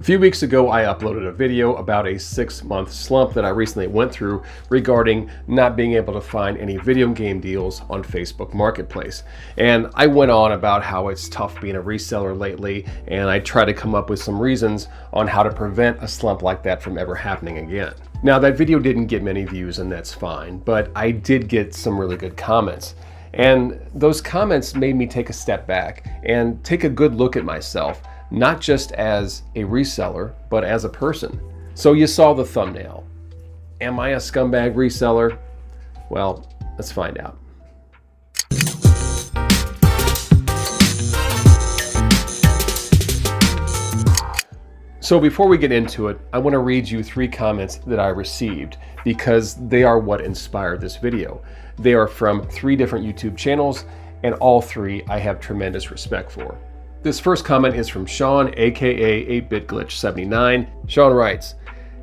A few weeks ago, I uploaded a video about a 6-month slump that I recently went through regarding not being able to find any video game deals on Facebook Marketplace. And I went on about how it's tough being a reseller lately, and I tried to come up with some reasons on how to prevent a slump like that from ever happening again. Now, that video didn't get many views, and that's fine, but I did get some really good comments. And those comments made me take a step back and take a good look at myself, not just as a reseller, but as a person. So you saw the thumbnail. Am I a scumbag reseller? Well, let's find out. So before we get into it, I want to read you 3 comments that I received because they are what inspired this video. They are from 3 different YouTube channels, and all 3 I have tremendous respect for. This first comment is from Sean, aka 8BitGlitch79. Sean writes,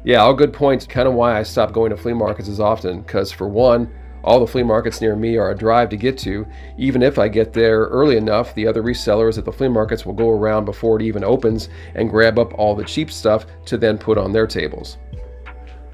"Yeah, all good points. Kind of why I stopped going to flea markets as often, because for one, all the flea markets near me are a drive to get to. Even if I get there early enough, the other resellers at the flea markets will go around before it even opens and grab up all the cheap stuff to then put on their tables."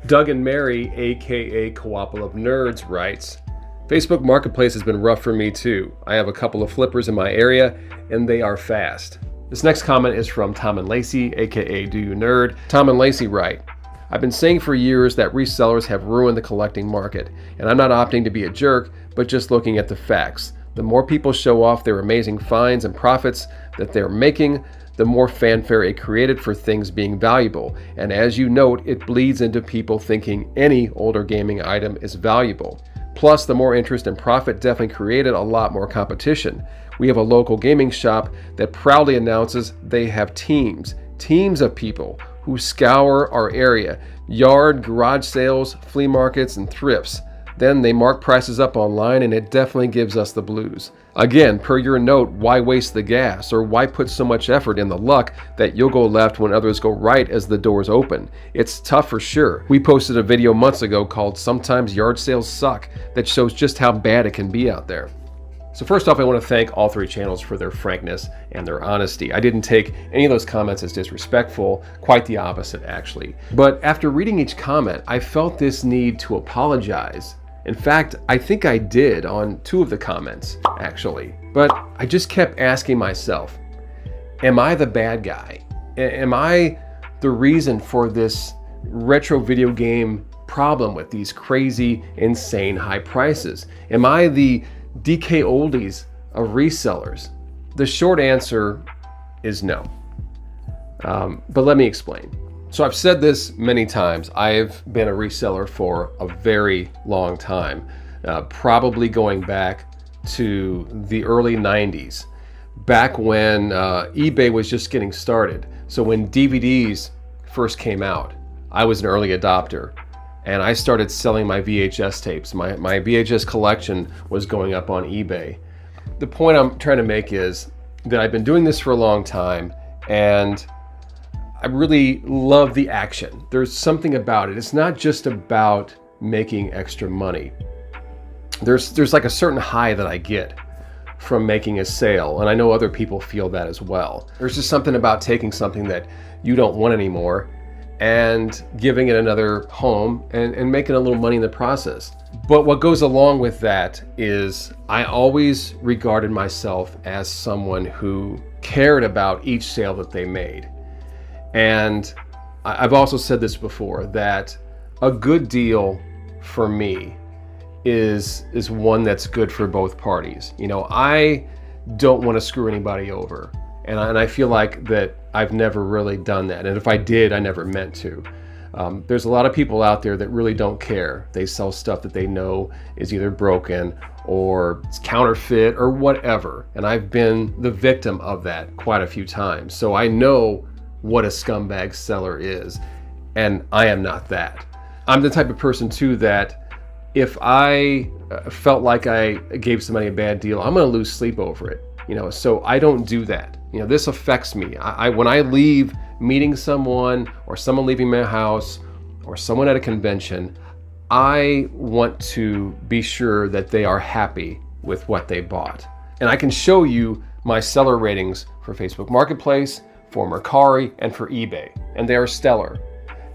Doug and Mary, aka Co-Ople Of Nerds, writes, "Facebook Marketplace has been rough for me too. I have a couple of flippers in my area and they are fast." This next comment is from Tom and Lacey, aka Do You Nerd. Tom and Lacey write, "I've been saying for years that resellers have ruined the collecting market, and I'm not opting to be a jerk, but just looking at the facts. The more people show off their amazing finds and profits that they're making, the more fanfare it created for things being valuable. And as you note, it bleeds into people thinking any older gaming item is valuable. Plus, the more interest and profit definitely created a lot more competition. We have a local gaming shop that proudly announces they have teams of people who scour our area, yard, garage sales, flea markets, and thrifts. Then they mark prices up online, and it definitely gives us the blues. Again, per your note, why waste the gas, or why put so much effort in the luck that you'll go left when others go right as the doors open? It's tough for sure. We posted a video months ago called Sometimes Yard Sales Suck that shows just how bad it can be out there." So first off, I want to thank all 3 channels for their frankness and their honesty. I didn't take any of those comments as disrespectful, quite the opposite actually. But after reading each comment, I felt this need to apologize. In fact, I think I did on 2 of the comments, actually. But I just kept asking myself, am I the bad guy? Am I the reason for this retro video game problem with these crazy, insane high prices? Am I the DK oldies of resellers? The short answer is no. But let me explain. So I've said this many times. I've been a reseller for a very long time, probably going back to the early 90s, back when eBay was just getting started. So when DVDs first came out, I was an early adopter, and I started selling my VHS tapes. My VHS collection was going up on eBay. The point I'm trying to make is that I've been doing this for a long time, and I really love the action. There's something about it. It's not just about making extra money. There's like a certain high that I get from making a sale, and I know other people feel that as well. There's just something about taking something that you don't want anymore and giving it another home and making a little money in the process. But what goes along with that is I always regarded myself as someone who cared about each sale that they made. And I've also said this before, that a good deal for me is one that's good for both parties. You know, I don't want to screw anybody over. And I feel like that I've never really done that. And if I did, I never meant to. There's a lot of people out there that really don't care. They sell stuff that they know is either broken or it's counterfeit or whatever. And I've been the victim of that quite a few times. So I know what a scumbag seller is, and I am not that. I'm the type of person too that if I felt like I gave somebody a bad deal, I'm gonna lose sleep over it. You know, so I don't do that. You know, this affects me. When I leave meeting someone, or someone leaving my house, or someone at a convention, I want to be sure that they are happy with what they bought. And I can show you my seller ratings for Facebook Marketplace, for Mercari, and for eBay. and they are stellar.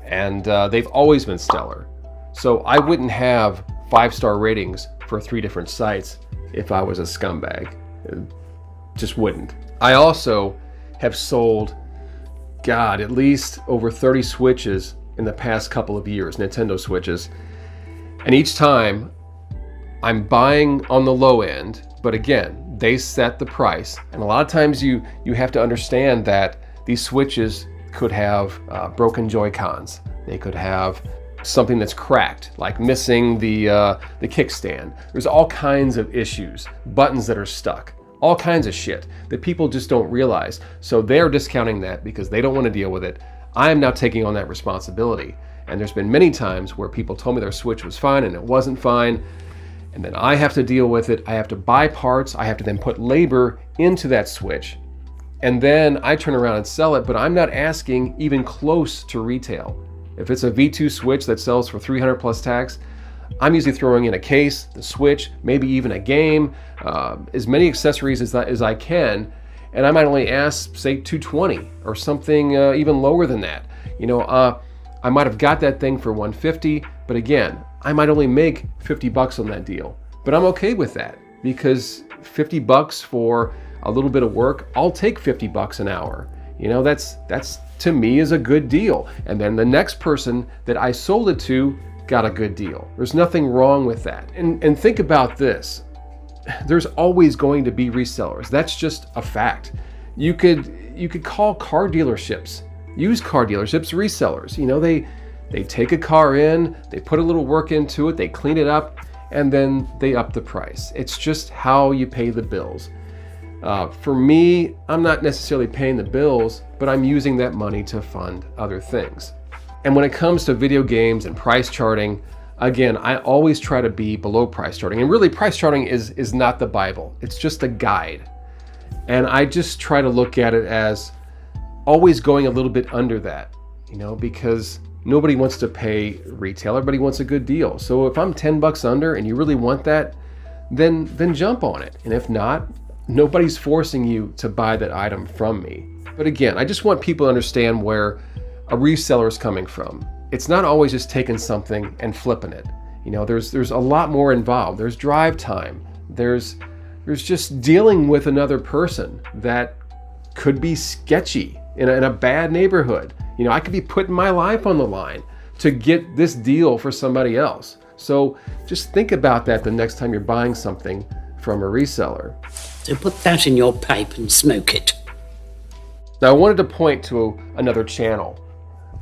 And they've always been stellar. So I wouldn't have 5-star ratings for 3 different sites if I was a scumbag. Just wouldn't. I also have sold, God, at least over 30 Switches in the past couple of years, Nintendo Switches. And each time I'm buying on the low end, but again, they set the price. And a lot of times you have to understand that these Switches could have broken Joy-Cons. They could have something that's cracked, like missing the kickstand. There's all kinds of issues, buttons that are stuck, all kinds of shit that people just don't realize. So they're discounting that because they don't want to deal with it. I am now taking on that responsibility. And there's been many times where people told me their Switch was fine and it wasn't fine. And then I have to deal with it. I have to buy parts. I have to then put labor into that Switch. And then I turn around and sell it, but I'm not asking even close to retail. If it's a V2 Switch that sells for 300 plus tax, I'm usually throwing in a case, the Switch, maybe even a game, as many accessories as I can, and I might only ask, say, $220 or something even lower than that. You know, I might have got that thing for $150, but again, I might only make $50 on that deal. But I'm okay with that because $50 for a little bit of work, I'll take $50 an hour. You know, that's to me is a good deal. And then the next person that I sold it to got a good deal. There's nothing wrong with that. And think about this. There's always going to be resellers. That's just a fact. You could call car dealerships, used car dealerships, resellers. You know, they take a car in, they put a little work into it, they clean it up, and then they up the price. It's just how you pay the bills. For me, I'm not necessarily paying the bills, but I'm using that money to fund other things. And when it comes to video games and price charting, again, I always try to be below price charting. And really, price charting is not the Bible. It's just a guide. And I just try to look at it as always going a little bit under that, you know, because nobody wants to pay retail. Everybody wants a good deal. So if I'm $10 under and you really want that, then jump on it. And if not, nobody's forcing you to buy that item from me. But again, I just want people to understand where a reseller is coming from. It's not always just taking something and flipping it. You know, there's a lot more involved. There's drive time. There's just dealing with another person that could be sketchy in a bad neighborhood. You know, I could be putting my life on the line to get this deal for somebody else. So just think about that the next time you're buying something from a reseller. So put that in your pipe and smoke it. Now I wanted to point to another channel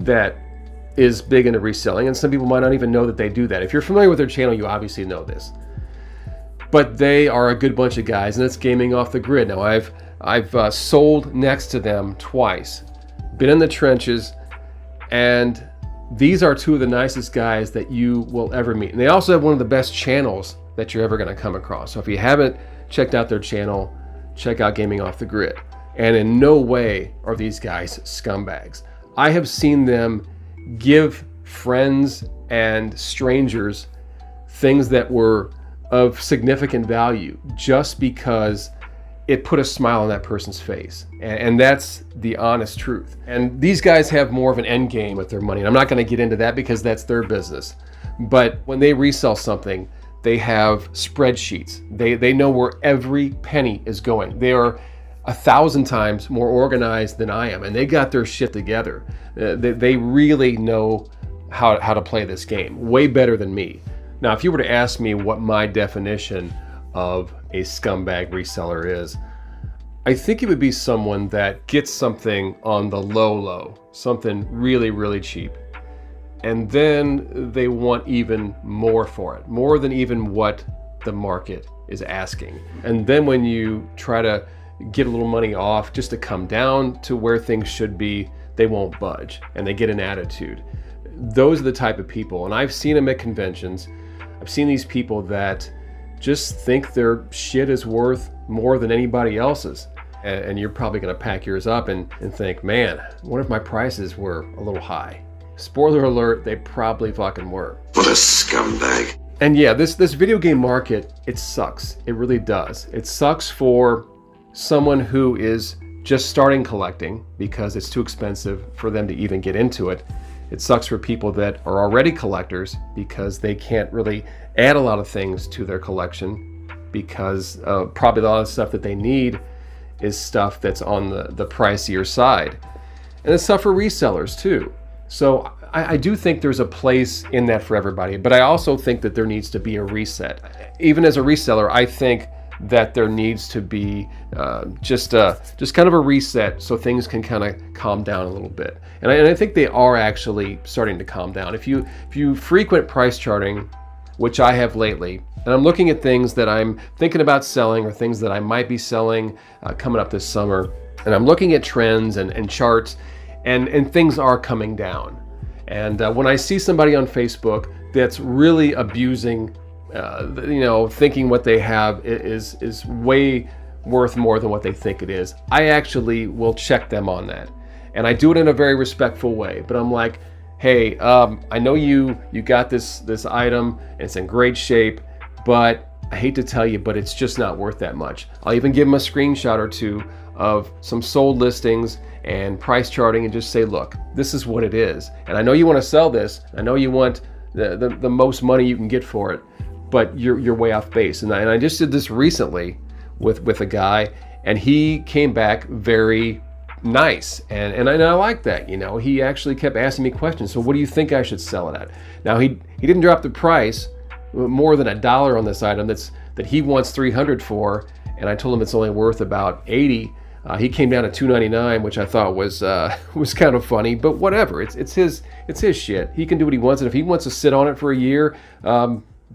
that is big into reselling, and some people might not even know that they do that. If you're familiar with their channel, you obviously know this. But they are a good bunch of guys, and it's Gaming Off the Grid. Now I've sold next to them twice, been in the trenches, and these are two of the nicest guys that you will ever meet. And they also have one of the best channels that you're ever going to come across. So if you haven't checked out their channel, check out Gaming Off the Grid. And in no way are these guys scumbags. I have seen them give friends and strangers things that were of significant value just because it put a smile on that person's face. And that's the honest truth. And these guys have more of an end game with their money. And I'm not going to get into that because that's their business. But when they resell something, they have spreadsheets. They know where every penny is going. They are 1,000 times more organized than I am, and they got their shit together. They really know how to play this game way better than me. Now, if you were to ask me what my definition of a scumbag reseller is, I think it would be someone that gets something on the low, something really, really cheap, and then they want even more for it, more than even what the market is asking. And then when you try to get a little money off just to come down to where things should be, they won't budge and they get an attitude. Those are the type of people, and I've seen them at conventions. I've seen these people that just think their shit is worth more than anybody else's. And you're probably gonna pack yours up and think, man, what if my prices were a little high? Spoiler alert, they probably fucking were. What a scumbag. And yeah, this video game market, it sucks. It really does. It sucks for someone who is just starting collecting because it's too expensive for them to even get into it. It sucks for people that are already collectors because they can't really add a lot of things to their collection because probably a lot of stuff that they need is stuff that's on the pricier side. And it's tough for resellers too. So I do think there's a place in that for everybody, but I also think that there needs to be a reset. Even as a reseller, I think that there needs to be just kind of a reset so things can kind of calm down a little bit. And I think they are actually starting to calm down. If you frequent price charting, which I have lately, and I'm looking at things that I'm thinking about selling or things that I might be selling coming up this summer, and I'm looking at trends and charts, and things are coming down. And when I see somebody on Facebook that's really abusing, thinking what they have is way worth more than what they think it is, I actually will check them on that. And I do it in a very respectful way, but I'm like, hey, I know you got this item and it's in great shape, but I hate to tell you, but it's just not worth that much. I'll even give them a screenshot or two of some sold listings and price charting and just say, look, this is what it is. And I know you want to sell this. I know you want the most money you can get for it, but you're way off base. And I just did this recently with a guy, and he came back very nice, and I like that. He actually kept asking me questions. So what do you think I should sell it at? Now he didn't drop the price more than $1 on this item that he wants $300 for, and I told him it's only worth about $80. He came down to $299, which I thought was kind of funny, but whatever. It's his shit. He can do what he wants, and if he wants to sit on it for a year,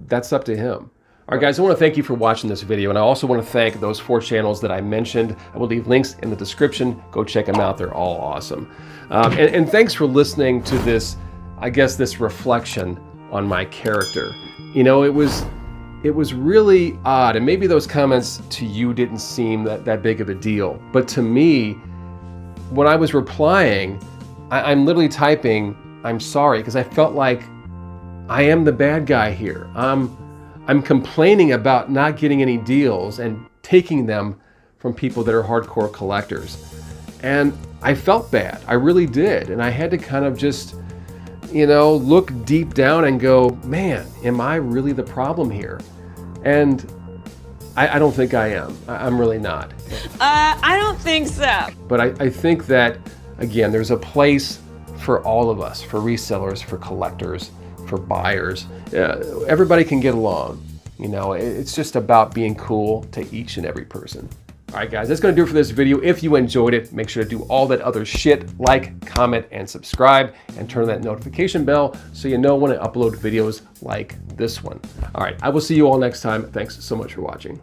that's up to him. All right, guys, I want to thank you for watching this video, and I also want to thank those 4 channels that I mentioned. I will leave links in the description. Go check them out. They're all awesome. And thanks for listening to this, I guess, this reflection on my character. It was really odd, and maybe those comments to you didn't seem that big of a deal. But to me, when I was replying, I'm literally typing, I'm sorry, because I felt like I am the bad guy here. I'm complaining about not getting any deals and taking them from people that are hardcore collectors. And I felt bad, I really did. And I had to kind of just, look deep down and go, man, am I really the problem here? And I don't think I am. I'm really not. I don't think so. But I think that, again, there's a place for all of us, for resellers, for collectors, for buyers. Everybody can get along. It's just about being cool to each and every person. All right, guys, that's going to do it for this video. If you enjoyed it, make sure to do all that other shit, like, comment, and subscribe, and turn on that notification bell so you know when I upload videos like this one. All right, I will see you all next time. Thanks so much for watching.